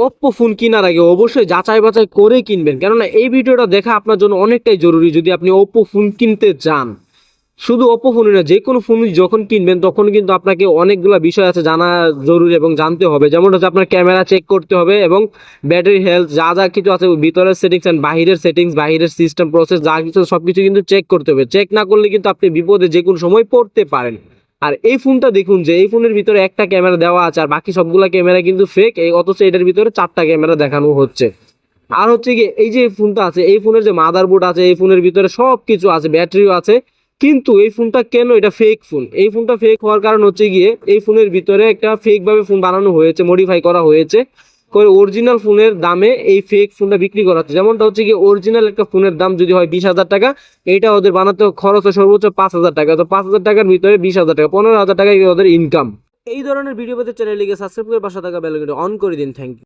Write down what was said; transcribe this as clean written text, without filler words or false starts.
Oppo phone কেনার আগে অবশ্যই যাচাই বাছাই করে কিনবেন, কেননা এই ভিডিওটা দেখা আপনার জন্য অনেকটাই জরুরি যদি আপনি ওপ্পো ফোন কিনতে চান। শুধু ওপ্পো ফোনই না, যে কোনো ফোন যখন কিনবেন তখন কিন্তু আপনাকে অনেকগুলো বিষয় আছে জানা জরুরি এবং জানতে হবে। যেমন হচ্ছে আপনার ক্যামেরা চেক করতে হবে এবং ব্যাটারি হেলথ যা যা কিছু আছে, ভিতরের সেটিংস অ্যান্ড বাহিরের সিস্টেম প্রসেস যা কিছু সবকিছু কিন্তু চেক করতে হবে। চেক না করলে কিন্তু আপনি বিপদে যে কোনো সময় পড়তে পারেন। আর এই ফোনটা দেখুন যে এই ফোনের ভিতরে একটা ক্যামেরা দেওয়া আছে আর বাকি সবগুলা ক্যামেরা কিন্তু ফেক, অথচ এটার ভিতরে 4টা ক্যামেরা দেখানো হচ্ছে। আর হচ্ছে কি, এই যে ফোনটা আছে, এই ফোনের যে মাদারবোর্ড আছে, এই ফোনের ভিতরে সব কিছু আছে, ব্যাটারিও আছে, কিন্তু এই ফোনটা কেন এটা ফেক ফোন? এই ফোনটা ফেক হওয়ার কারণ হচ্ছে গিয়ে এই ফোনের ভিতরে একটা ফেক ভাবে ফোন বানানো হয়েছে, মডিফাই করা হয়েছে করে অরিজিনাল ফোনের দামে এই ফেক ফোনটা বিক্রি করা হচ্ছে। যেমনটা হচ্ছে কি, অরিজিনাল একটা ফোনের দাম যদি হয় 20,000 টাকা, এইটা ওদের বানাতে খরচ হয় সর্বোচ্চ 5,000 টাকা। তো 5,000 টাকার ভিতরে 20,000 টাকা, 15,000 টাকা ওদের ইনকাম। এই ধরনের ভিডিও পেতে চ্যানেলটিকে সাবস্ক্রাইব করে পাশে থাকা বেল আইকনটি অন করে দিন। Thank you.